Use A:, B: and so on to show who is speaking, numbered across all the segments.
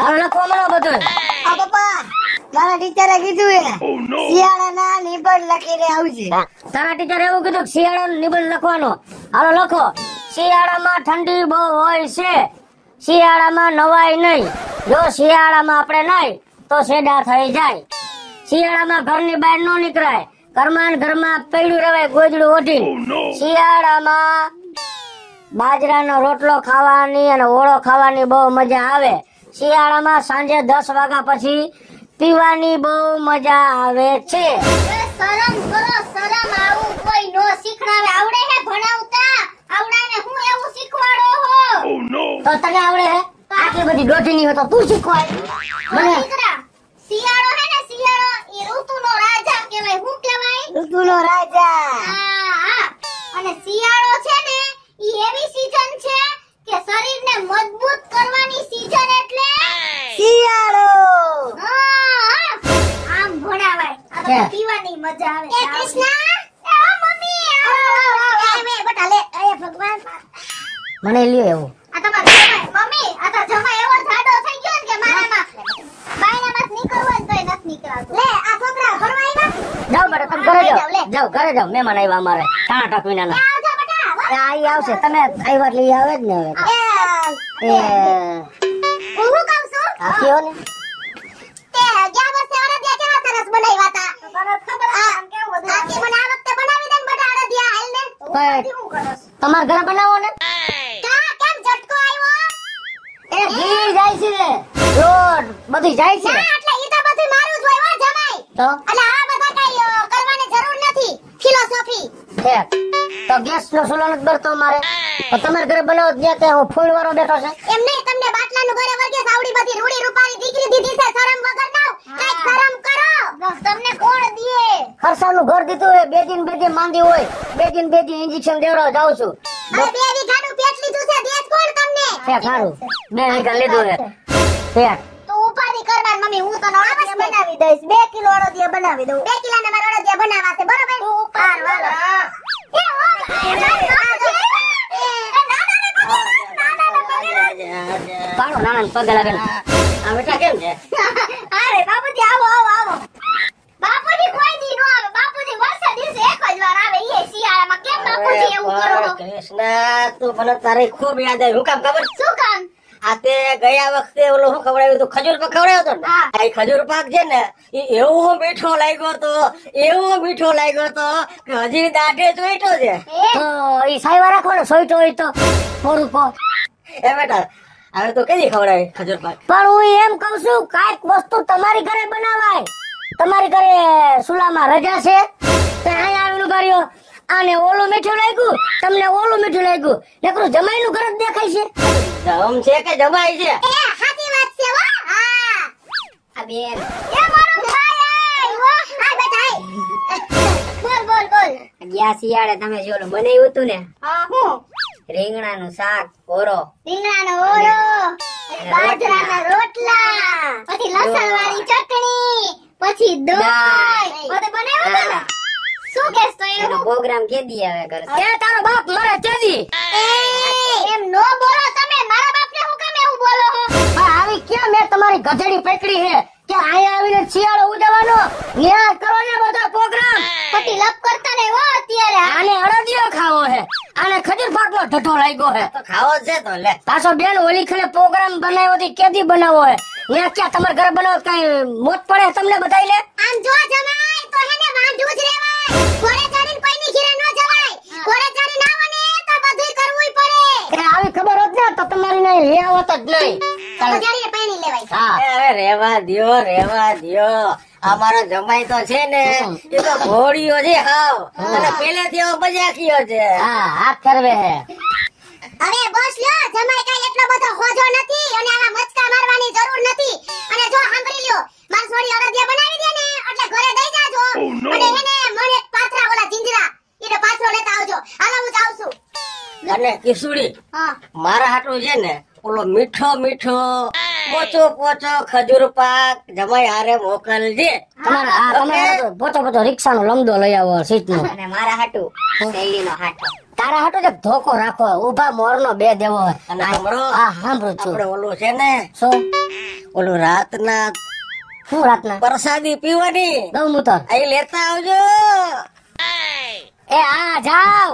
A: હાલો લખવા મળો બધું.
B: આ પપ્પા મારા ટીચરે કીધું શિયાળાના નિબંધ લખીને આવજે.
A: તારા ટીચર એવું કીધું કે શિયાળાનો નિબંધ લખવાનો. હાલો લખો. શિયાળામાં ઠંડી બહુ હોય છે, શિયાળામાં નવાય નહીં, જો શિયાળામાં આપણે નાય તો સેડા થઈ જાય. શિયાળામાં ઘરની બહાર ન નીકળાય, ઘરમાં ને ઘરમાં પડ્યું રહેવાય ગોદડું ઓઢીને. શિયાળામાં બાજરાનો રોટલો ખાવાની અને ઓળો ખાવાની બહુ મજા આવે. શિયાળામાં સાંજે 10 વાગ્યા પછી પીવાની બહુ મજા આવે છે.
C: શરમ કરો, શરમ. આવું કોઈ નો શીખડાવે. આવડે હે ભણાવતા? આવડાને હું એવું શીખવાડો હો?
A: તો તને આવડે હે? આટલી બધી ડોટીની હોય તો તું શીખવાય મને.
C: દીકરા, શિયાળો હે ને, શિયાળો એ ઋતુનો રાજા કહેવાય. શું કહેવાય?
B: ઋતુનો રાજા.
C: હા. અને શિયાળો છે ને ઈ એવી સીઝન છે કે શરીરને મજબૂત કરવાની સીઝન એટલે
B: શિયાળો.
C: આમ ભણાવાય. આ તો પીવાની મજા આવે. એ કૃષ્ણ, એ મમ્મી, એ બેટા લે. એ ભગવાન,
A: મને લ્યો એવું.
C: આ તમારો જમાઈ. મમ્મી, આ તો જમાઈ એવો જાડો થઈ ગયો ને કે મારામાં બાયણામાં નીકળવું તોય નથી નીકળાતું. લે, આ છોકરા ભણવા આવ્યા?
A: જાઓ બેટા તમે ઘરે જાઓ. જાઓ ઘરે જાઓ. મહેમાન આવ્યા અમારે ટાણા ટાકવીના.
C: આવજો બેટા.
A: આઈ આવશે. તમે આવ્યા એટલે ઈ આવે જ ને હવે. એ
C: હું કહું છું,
A: આ કયો ને
C: તે ગયા વર્ષે અડદિયા કેવા સરસ બનાવ્યા હતા. તને ખબર આમ કેવું બધું. આથી મને આ વખતે બનાવી દે ને બેટા અડદિયા. હાલ ને. શું કરસ?
A: તમારા ઘરે બનાવો ને.
C: કા કેમ ઝટકો આવ્યો?
A: એ ઘી જાય છે, લોટ બધી જાય છે.
C: ના, એટલે ઈ તો બધું મારું જ હોય હો જમાઈ.
A: તો
C: એટલે આ બધા કઈ કરવાની જરૂર નથી. ફિલોસોફી.
A: ઠેક. તો ગેસ નો ચૂલો નથી બરતો મારે. તો તમારા ઘરે બનાવો જ્યાં ત્યાં હું ફૂલ વાળો બેઠો છે.
C: એમ નહીં, તમને બાટલાનું ઘરે વર્ગે સાવડી બધી રૂડી રૂપારી દીકરી દીધી છે. શરમ વગર નાવ. કઈક શરમ કરો. તમને કોણ દીએ?
A: ખરસાનું ઘર દીધું હોય. બે દિન માંદી હોય. બે દિન ઇન્જેક્શન દેવડાવ જાઉં છું.
C: હવે 2 વીઘાનું પેટ લીધું છે. દેશ કોણ તમને?
A: ઠેક સારું. 2 વીઘા લીધું છે. ઠેક.
C: તો ઉપાધિ કરવાની મમ્મી. હું તને અડદિયા બનાવી દઈશ. 2 કિલો અડદિયા બનાવી દઉં. 2 કિલોના મારા અડદિયા બનાવવા છે. બરોબર? હાર વાલો. એ ઓ
A: પાડો નાના પગે લાગે. આ બેટા કેમ છે?
C: અરે બાપુજી, આવો આવો આવો. બાપુજી કોઈ દી નો આવે. બાપુજી વર્ષે દિવસે એક જ વાર આવે. ઈ શિયાળામાં. કેમ બાપુજી એવું કરો છો?
A: કૃષ્ણ, તું મને તારી ખૂબ યાદ આવી. હું કામ ખબર?
C: શું કામ?
A: આ તે ગયા વખતે ઓલો શું ખવડાવ્યું હતું? ખજૂર પાક ખવડાવ્યો હતો ને.
C: હા.
A: આ ખજૂર પાક છે ને એ એવો મીઠો લાગ્યો તો, એવો મીઠો લાગ્યો તો કે હજી દાઢે ચોઈટો છે. તો ઈ સાઈવા રાખો ને, સોઈટો હોય તો થોડું કો. એ બેટા હવે તો કેદી ખવડાવે ખજૂર પાક? પણ હું એમ કઉ છું કાઈક વસ્તુ તમારી ઘરે બનાવાય. તમારી ઘરે સુલામાં રજા છે તો અહીંયા આવીને કર્યો. આને ઓલું મીઠું લાગ્યું, તમને ઓલું મીઠું લાગ્યું. નકરું જમાઈ નું ઘર જ દેખાય છે. જમ છે કે જમાઈ છે?
C: એ સાચી વાત છે હો. હા.
A: આ બેન
C: એ મારો ભાઈ. ઓ આ બેટા આય. બોલ બોલ બોલ.
A: ગયા શિયાળે તમે જે ઓલું બનાવ્યું હતું ને,
C: હા હું.
A: રીંગણાનું શાક ઓરો,
C: રીંગણાનો ઓળો, બાજરાના રોટલા, પછી લસણવાળી ચટણી, પછી દહીં. બધું બનાવ્યું હતું ને? શું કેસ તો
A: એનો
C: એવું?
A: પ્રોગ્રામ કેદી આવે કરે? એ તારો બાપ મરે કેદી?
C: એમ નો બોલો તમે. મારા બાપને હું કેમ એવું બોલો છો?
A: આવી ક્યાં મેં તમારી ગધેડી પકડી છે કે અહીંયા આવીને શિયાળો ઉજવવાનો ન્યા કરો ને બધા પ્રોગ્રામ.
C: ખોટી લપ કરતા નહીં હો અત્યારે.
A: આને અડદિયો ખાવો છે, આને ખજૂર પાકનો ઢઢો લાગ્યો છે. તો ખાવો છે તો લે. પાછો બેન ઓલી ખેલે પ્રોગ્રામ બનાવ્યો હતી કેદી બનાવો છે? ન્યા ક્યાં તમારા ઘરે બનાવો કઈ મોત પડે તમને બધાઈ લે?
C: આમ જો જમાય તો હેને વાંઢું જ રહેવાય. ઘોડે ચડીને કોઈની ઘરે ન જવાય. ઘોડે ચડીને આવો ને તો બધુંય કરવુંય પડે.
A: એ આવી ખબર હોત ને તો તમારી નહીં લે આવત જ નહીં.
C: તો જાડીને પાણી લેવાય.
A: હા અરે રેવા દ્યો. અમારો જમાઈ તો છે ને એ તો ઘોડીઓ છે હાવ, અને પહેલેથી એવો મજાકીયો છે. હા હાથ કરવે હે.
C: હવે બસ લ્યો. જમાઈ કાઈ એટલો બધો હોજો નથી અને આવા મચકા મારવાની જરૂર નથી. અને જો સાંભળી લ્યો, માર સોડી અડદિયા બનાવી દે ને એટલે ઘરે દઈ જાજો. અને એને મને પાથરા ઓલા જિંજરા ઈને પાછો લેતા આવજો. હાલો હું જાઉં છું.
A: અને કિસુડી
C: હા.
A: મારા હાટું છે ને ઓલો મીઠો પોચો ખજૂર પાક જમાઈ હારે મોકલજે. તમારા પોચો રિક્ષા નો લમદો લઈ આવો સીટ નો. અને મારા હાટું શૈલી નો હાટો તારા હાટુ જ ધોકો રાખો, ઉભા મોરનો બે દેવો.
D: અને સાંભળો,
A: હા સાંભળું છું.
D: આપણે ઓલું છે ને,
A: શું
D: ઓલું રાતના
A: શું રાતના
D: પ્રસાદી પીવાની,
A: ગૌમૂત્ર
D: અહીં લેતા આવજો.
A: એ આ જાવ.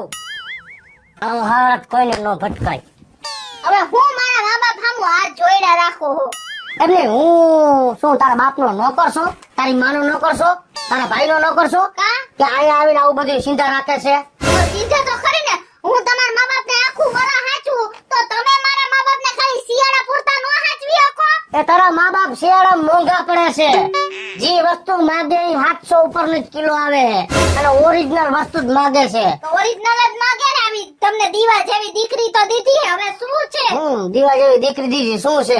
A: આવું હાથ કોઈને નો ભટકાય.
C: હવે હું મારા મા બાપ સામું હાથ જોડ્યા રાખું છું.
A: એટલે હું શું તારા બાપનો નોકર છો, તારી માનો નોકર છો, તારા ભાઈનો નોકર છો
C: કા
A: કે અહીંયા આવીને આવું બધું ચિંતા રાખે છે?
C: તો સીધા તો ખરી ને, હું તમારા મા બાપને આખું વરસ હાચું તો તમે મારા મા બાપને ખાલી શિયાળા પૂરતા નો હાચવી શકો?
A: એ તારા મા બાપ શિયાળા મોંઘા પડે છે. જે વસ્તુ માગે એ 700 ઉપરનો જ કિલો આવે અને ઓરિજિનલ વસ્તુ જ માગે છે.
C: તો ઓરિજિનલ જ માંગે ને. આવી તમને દીવા જેવી દીકરી તો દીધી, હવે શું છે?
A: દીવા જેવી દીકરી દીધી શું છે?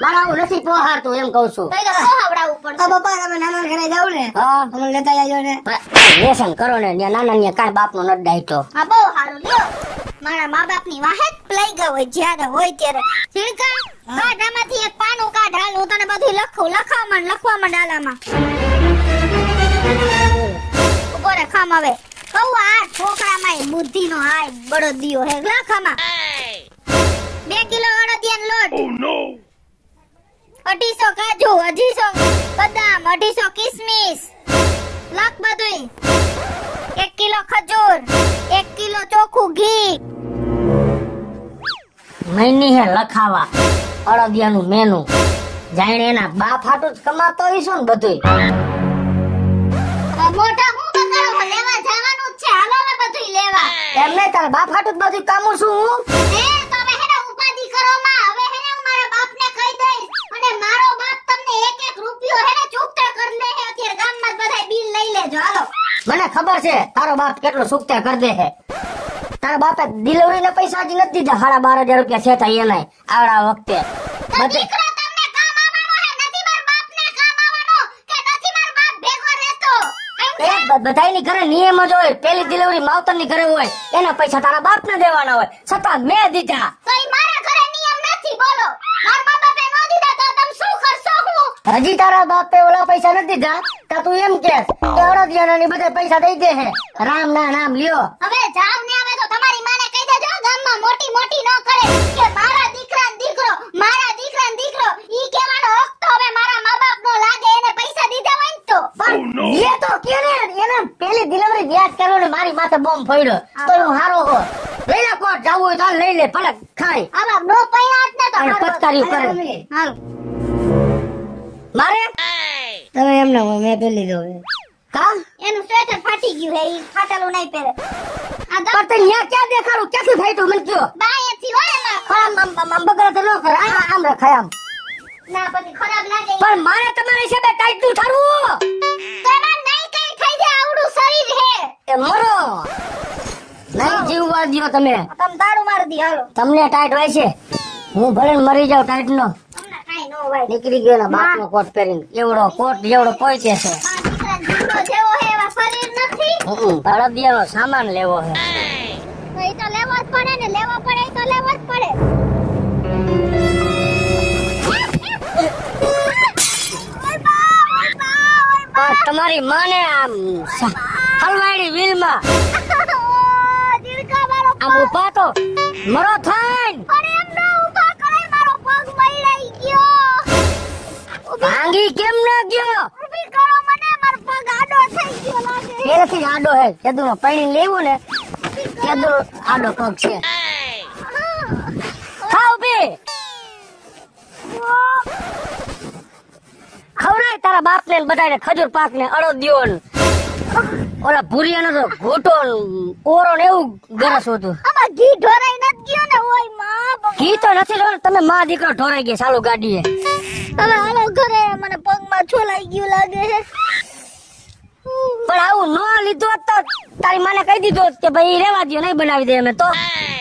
A: મારા આવું નથી પોહાતું એમ કઉ છું.
C: તો એ તો ખવડાવવું પડશે.
B: પપ્પા તમે નાના ઘરે જાવ ને,
A: હા
B: અમને લેતા આવજો ને.
A: વ્યસન કરો ને ત્યાં નાના ને કાંઈ બાપનો નથી ડાયટો.
C: હા બહુ સારું લ્યો. મારા મા બાપની વાહે જ લઈ ગયો હોય જ્યારે હોય ત્યારે. ઝીણકા કાઢ આમાંથી એક પાનું કાઢ, હાલ હું તને બધું લખવા માંડ આલામાં. ઉભો રે ખામ હવે. કહું આ છોકરામાં બુદ્ધિનો હાય બળદિયો હે. લખામાં 2 કિલો અડદિયાનો લોટ, 250 કાજુ, 250 બદામ, 250 કિસમિસ, લખ બધુંય. 1 કિલો ખજૂર, 1 કિલો ચોખ્ખું ઘી.
A: મહિની હે લખાવા અડદિયાનું મેનુ. જાણે એના બાપ હાટું જ કમાતો હઈશો ને બધું.
C: મોટા હું બગાડો લેવા જવાનું જ છે. હાલો હવે બધુંય લેવા.
A: એમ નહીં, તારા બાપ હાટું જ બધું કામું છું હું.
C: એ તો હવે હેને ઉપાધિ કરો માં. હવે હેને હું મારા બાપને કહી દઈશ અને મારો બાપ તમને 1-1 રૂપિયો હેને ચૂકતા કરી દે. અત્યારે ગામમાં બધાય બિલ લઈ લેજો. હાલો.
A: મને ખબર છે તારો બાપ કેટલો સુકતા કરી દે છે. તારા બાપે ડિલિવરી ના પૈસા હજી નથી દીધા. 12,500 રૂપિયા છે તા એને આવડા વખતે.
C: તો દીકરો તમને કામ આવવાનો હે, નથી મારા બાપને કામ આવવાનો કે નથી મારો બાપ ભેગો રહેતો?
A: બધાની ઘરે નિયમ જ હોય. પેલી ડિલિવરી માવતર ની ઘરે હોય, એના પૈસા તારા બાપ ને દેવાના હોય, છતાં મેં દીધા.
C: તો ઈ મારા ઘરે નિયમ નથી. બોલો મારા મા બાપે નો દીધા તો તમે શું કરશો? હું
A: હજી તારા બાપે ઓલા પૈસા નથી દીધા તા તું એમ કે અડદિયાના ની બધા પૈસા દઈ દે હે. રામ ના નામ લ્યો.
C: હવે જાવ ને. હવે તો તમારી માને કહી દેજો ગામમાં મોટી ન કરે કે મારા દીકરા ને દીકરો, મારા દીકરા ને દીકરો. ઈ કહેવાનો હક તો હવે મારા મા બાપ નો લાગે. એને પૈસા દીધા હોય ને તો.
A: પણ એ તો કે ને એને પેલી ડિલિવરી યાદ કરો ને મારી માથે બોમ્બ ફોડ્યો તો હું હારો હો. વેલા કોટ જાવું હોય તો લઈ લે, ભલે ખાય.
C: આવા નો પૈણા જ ને તો
A: અને
C: હારું.
A: પચકારી કરે.
C: હાલ.
A: મારે
B: તમે એમ ના હોય, મેં પેલી દો.
A: કા
C: એનું સ્વેટર ફાટી ગયું હે. ઈ ફાટેલું નહીં પહેરે. આ
A: પણ તે ન્યા ક્યાં દેખાડું, ક્યાંથી ફાટ્યું મને કયો?
C: બાયેથી હોય એમાં.
A: આમ બગડા તો ન કરે. આમ રખાય આમ.
C: ના પછી ખરાબ લાગે.
A: પણ મારે તમારી હિસાબે ટાઈટ નું ઠરવું.
C: તમાર નહીં કઈ થઈ જાય. આવડું શરીર હે.
A: એ મરો નહીં જીવવા દ્યો તમે.
C: તમે દારૂ મારી દી. હાલો.
A: તમને ટાઈટ હોય છે, હું ભલે મરી જાઉં ટાઈટ નો.
C: તમને કાઈ નો હોય.
A: નીકળી ગયો ને બાપ નો કોટ પહેરીને. એવડો કોટ જેવડો પહોંચે છે.
C: મારા દીકરા જીવડો જેવો હે એવા શરીર નથી.
A: અડદિયાનો સામાન લેવો છે.
C: તો ઈ તો લેવો જ પડે ને. લેવો પડે ઈ તો લેવો જ પડે.
A: પણ તમારી માને આમ હલવાડી વ્હીલમાં
C: જીવકા મારો
A: આમ ઉભા તો મરો થાય.
C: અરે એમ ન ઊભા કરે. મારો પગ મઈલાઈ ગયો.
A: ભાંગી કેમ ન ગયો?
C: ઊભી કરો મને. મારો પગ આડો થઈ ગયો લાગે.
A: પેલેથી આડો હે. કેદુનો પૈણી લેવું ને કેદુનો આડો પગ છે. ખાવ બે ખવડાય તારા બાપ ને બધાને ખજૂર પાક ને અડદિયો ને ઓલા ભૂરિયાનો તો ઘોટો ઓરો ને એવું ગરસ હતું.
C: આમાં ઘી ઢોરાઈ નથી ગયો ને. ઓય માં
A: ઘી તો નથી લો. તમે માં દીકરો ઢોરાઈ ગયા ચાલુ ગાડીએ.
C: હવે હાલો ઘરે. મને પગમાં છોલાઈ ગયું લાગે છે.
A: પણ આવું ન લીધું હોત તો તારી માને કહી દીધું હોત કે ભાઈ રેવા દો, નહીં બનાવી દે અમે તો.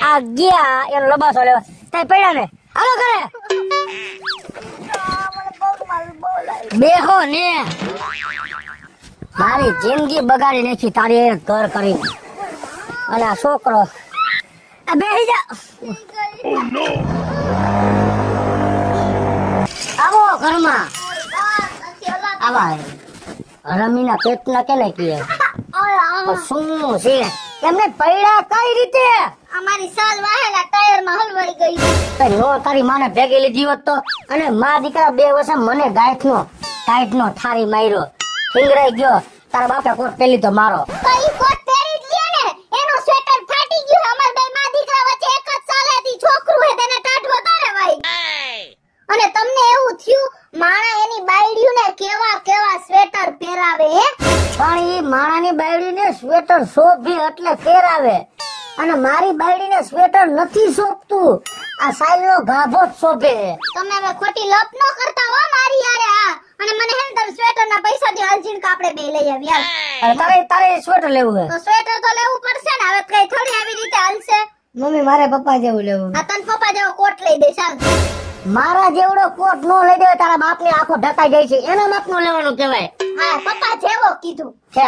A: આ ગયા એનો લબાસો લેવા તઈ પડ્યા ને. હાલો ઘરે બેહો ને. મારી જિંદગી બગાડી નાખી તારી ઘર કરી. અને આ છોકરો આ બેહી જા. આવો ઘરમાં આવા રમીના પેટના કેને કીએ. શું છે એમને પૈડા કઈ રીતે?
C: અમારી સાલ વાહેલા ટાયરમાં હલવાઈ ગઈ.
A: તે નો તારી માને ભેગી લીધી હોત તો, અને મા દીકરા બે વર્ષે મને ટાઈટનો થારી માર્યો, ફિંગરાઈ ગયો. તારા બાપે કોટ પહેલી તો મારો.
C: તો ઈ કોટ પહેરી જ લે ને, એનો સ્વેટર ફાટી ગયો. અમાર બે માં દીકરા વચ્ચે એક જ સાલેથી છોકરું હે, તેને ટાઢવો તારે ભાઈ. અને તમને એવું થયું માણા એની બાયડીયું ને કેવા કેવા સ્વેટર પહેરાવે હે?
A: પણ ઈ માણાની બાયડીને સ્વેટર શોભે એટલે પહેરાવે, અને મારી બાયડીને સ્વેટર નથી શોભતું. આ સાઈલનો ગાભો જ શોભે.
C: તમે હવે ખોટી લપ ન કરતા હો મારી યારે. આ અને મને હે ને તમે સ્વેટર ના પૈસા દે, અલજીન કે આપણે બે લઈ આવીએ.
A: અને તારે સ્વેટર લેવું હે
C: તો સ્વેટર તો લેવું પડશે ને. હવે કઈ થોડી આવી રીતે હાલશે.
A: મમ્મી મારે પપ્પા જેવું લેવું.
C: આ તન પપ્પા જેવો કોટ લઈ દે ચાલ.
A: મારા જેવડો કોટ નો લઈ દે, તારા બાપને આંખો ઢકાઈ જાય છે, એના માપનો લેવાનું કહેવાય.
C: હા પપ્પા જેવો કીધું.
A: છે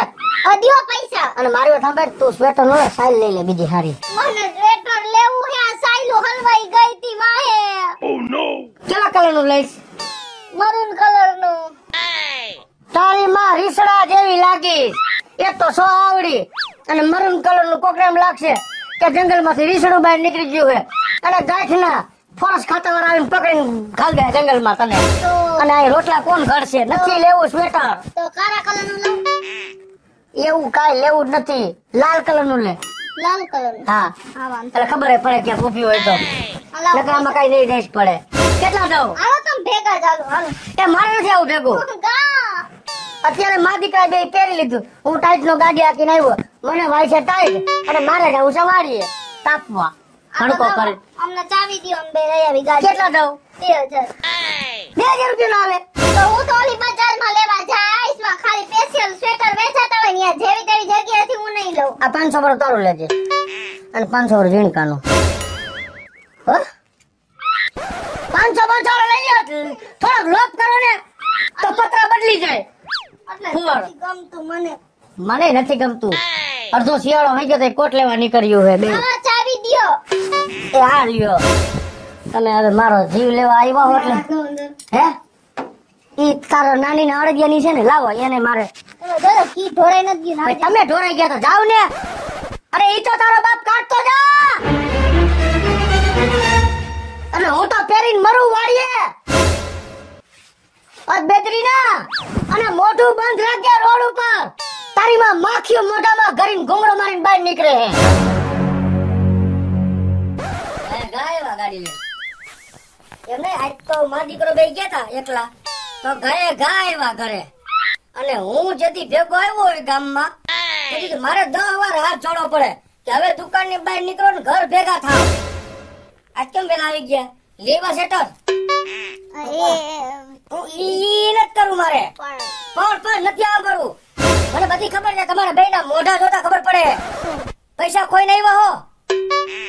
C: અધ્યો પૈસા.
A: અને મારી વાત સાંભળ, તું સ્વેટર નો લે, સાઈલ લઈ લે બીજી સારી.
C: મને સ્વેટર લેવું હે. આ સાઈલો હલવાઈ ગઈ તી વાહે.
A: કેવા કલર નું લઈશ?
C: મરૂન કલર નું.
A: તારી માં રીસડા જેવી લાગી. એક તો સો આવડી, અને મરૂન કલર નું કોકરામ લાગશે કે જંગલ માંથી રીસડું બહાર નીકળી ગયું હે, અને ગાંઠના ફોરેસ્ટ ખાતાવાર આવીને પકડીને ખાલ દે જંગલ માં તને. અને આ રોટલા કોણ ઘડશે? નથી લેવું સ્વેટર.
C: તો કાળા કલર નું લઉં.
A: એવું કાઈ લેવું જ નથી, લાલ કલર નું લે.
C: લાલ કલર નું.
A: હા,
C: હા વાંધો.
A: એટલે ખબર પડે કે ઉભી હોય તો.
C: હાલો.
A: નકરામાં કઈ નહીં દેશ પડે. કેટલા દઉં?
C: હાલો તમે ભેગા ચાલો. હાલો.
A: એ મારે નથી આવું ભેગું.
C: ગા.
A: અત્યારે મા દીકરા બે પહેરી લીધું. હું ટાઈટ નો ગાડી હાકીને આવ્યો, મને વાય છે ટાઈટ, અને મારે જવું સવારીએ તાપવા હડકો કરી.
C: અમને ચાવી દો, અમે બે લઈ આવી ગાડી.
A: કેટલા દઉં?
C: 2000.
A: 2000 રૂપિયા આવે.
C: તો હું તો ઓલી બજારમાં લેવા જઈશ. માં ખાલી સ્પેશિયલ સ્વેટર વેચાતા હોય ને જેવી તેવી જગ્યાએથી હું નહીં લઉં.
A: આ 500 પર તારું લેજે, અને 500 પર ઝીણકાનું. 500 લઈ લો. થોડોક લોપ કરો ને તો પતરા બદલી જાય.
C: એટલે
A: ફુવારો.
C: નથી ગમતું મને.
A: મને નથી ગમતું. અડધો શિયાળો થઈ ગયો તો કોટ લેવા નીકળ્યું હે બે.
C: હવે ચાવી દ્યો.
A: એ આ લ્યો. તમે હવે મારો જીવ લેવા આવ્યા હો એટલે. હે? ઈ તારો નાની ને અડદિયાની છે ને, લાવો એને મારે.
C: તમે જોજો કી ઢોળાઈ નથી ગયું.
A: ભાઈ તમે ઢોરાઈ ગયા તો જાવ ને. અરે ઈ તો તારો બાપ કાઢતો જા. અને હું તો પહેરીને મરું વાળીએ. બેદરી ના, અને મોઢું બંધ રાખજે રોડ ઉપર. તારી માં માખીઓ મોઢામાં ગરીને ઘુંઘરો મારીને બહાર નીકળે હે. ગાયવા ગાડી લે. એમ નહીં, આજ તો મા દીકરો બે ગયા તા એકલા, તો ગાયવા ઘરે. અને હું જેથી ભેગો આવ્યો હોય ગામમાં, તેથી મારે 10 વાર હાથ જોડવો પડે કે હવે દુકાન ની બહાર નીકળો ને ઘર ભેગા થાવ. આજ કેમ પેલા આવી ગયા? લેવા સેટર ઈ નથી કરું મારે. પણ નથી આમ કરું. મને બધી ખબર છે. તમારા બેયના મોઢા જોતા ખબર પડે. પૈસા કોઈ નહીં હો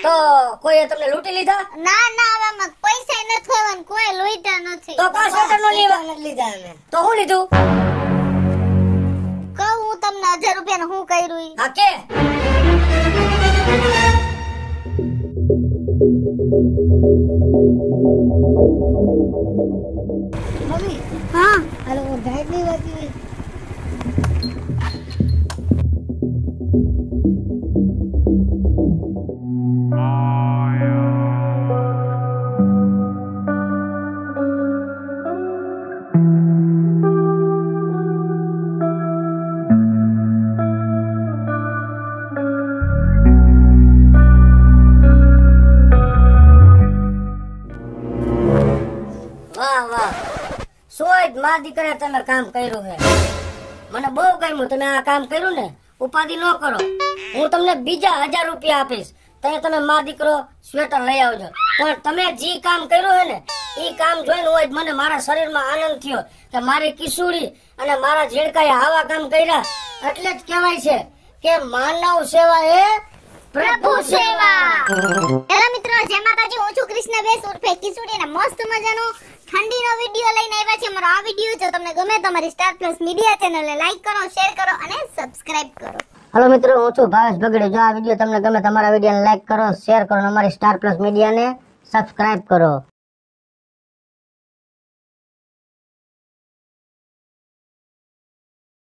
A: તો કોઈએ તમને લૂંટી લીધા?
C: ના ના, હવે આમાં પૈસા નથી ખવાન, કોઈ લૂંટા નથી.
A: તો કા સ્વેટર નો લીધા અમે. તો હું લીધું?
C: કહું હું તમને 1000 રૂપિયા હું કર્યું ઈ.
A: હા કે?
B: મમ્મી
C: હા
B: હાલો ગાઈડ ની વાતી.
A: વાહ વાહ, સોય મા દીકરા તમે કામ કર્યું છે. મને બહુ ગમ્યું તમે આ કામ કર્યું ને. ઉપાધિ ન કરો, હું તમને બીજા 1000 રૂપિયા આપીશ. તમે મા દીકરો સ્વેટર લઈ આવજો. પણ તમે જે કામ કર્યું છે ને, એ કામ જોઈને હોય મને મારા શરીરમાં આનંદ થયો કે મારી કિશોરી અને મારા ઝીણકાએ આવા કામ કર્યા. એટલે જ કહેવાય છે કે માનવ સેવા એ
C: પ્રભુ સેવા. હેલો મિત્રો, જય માતાજી. હું છું કૃષ્ણ બેસ ઉર્ફે કિશોરી, અને મસ્ત મજાનો ઠંડીનો વિડિયો લઈને આવ્યા છે. મારો આ વિડિયો જો તમને ગમે તો મારી સ્ટાર પ્લસ મીડિયા ચેનલને લાઈક કરો, શેર કરો અને સબસ્ક્રાઇબ કરો.
A: હેલો મિત્રો, હું છું ભાવેશ બગડે. જો આ વિડિયો તમને ગમે તમારા વિડિયોને લાઈક કરો, શેર કરો અને અમારી સ્ટાર પ્લસ મીડિયાને સબસ્ક્રાઇબ કરો.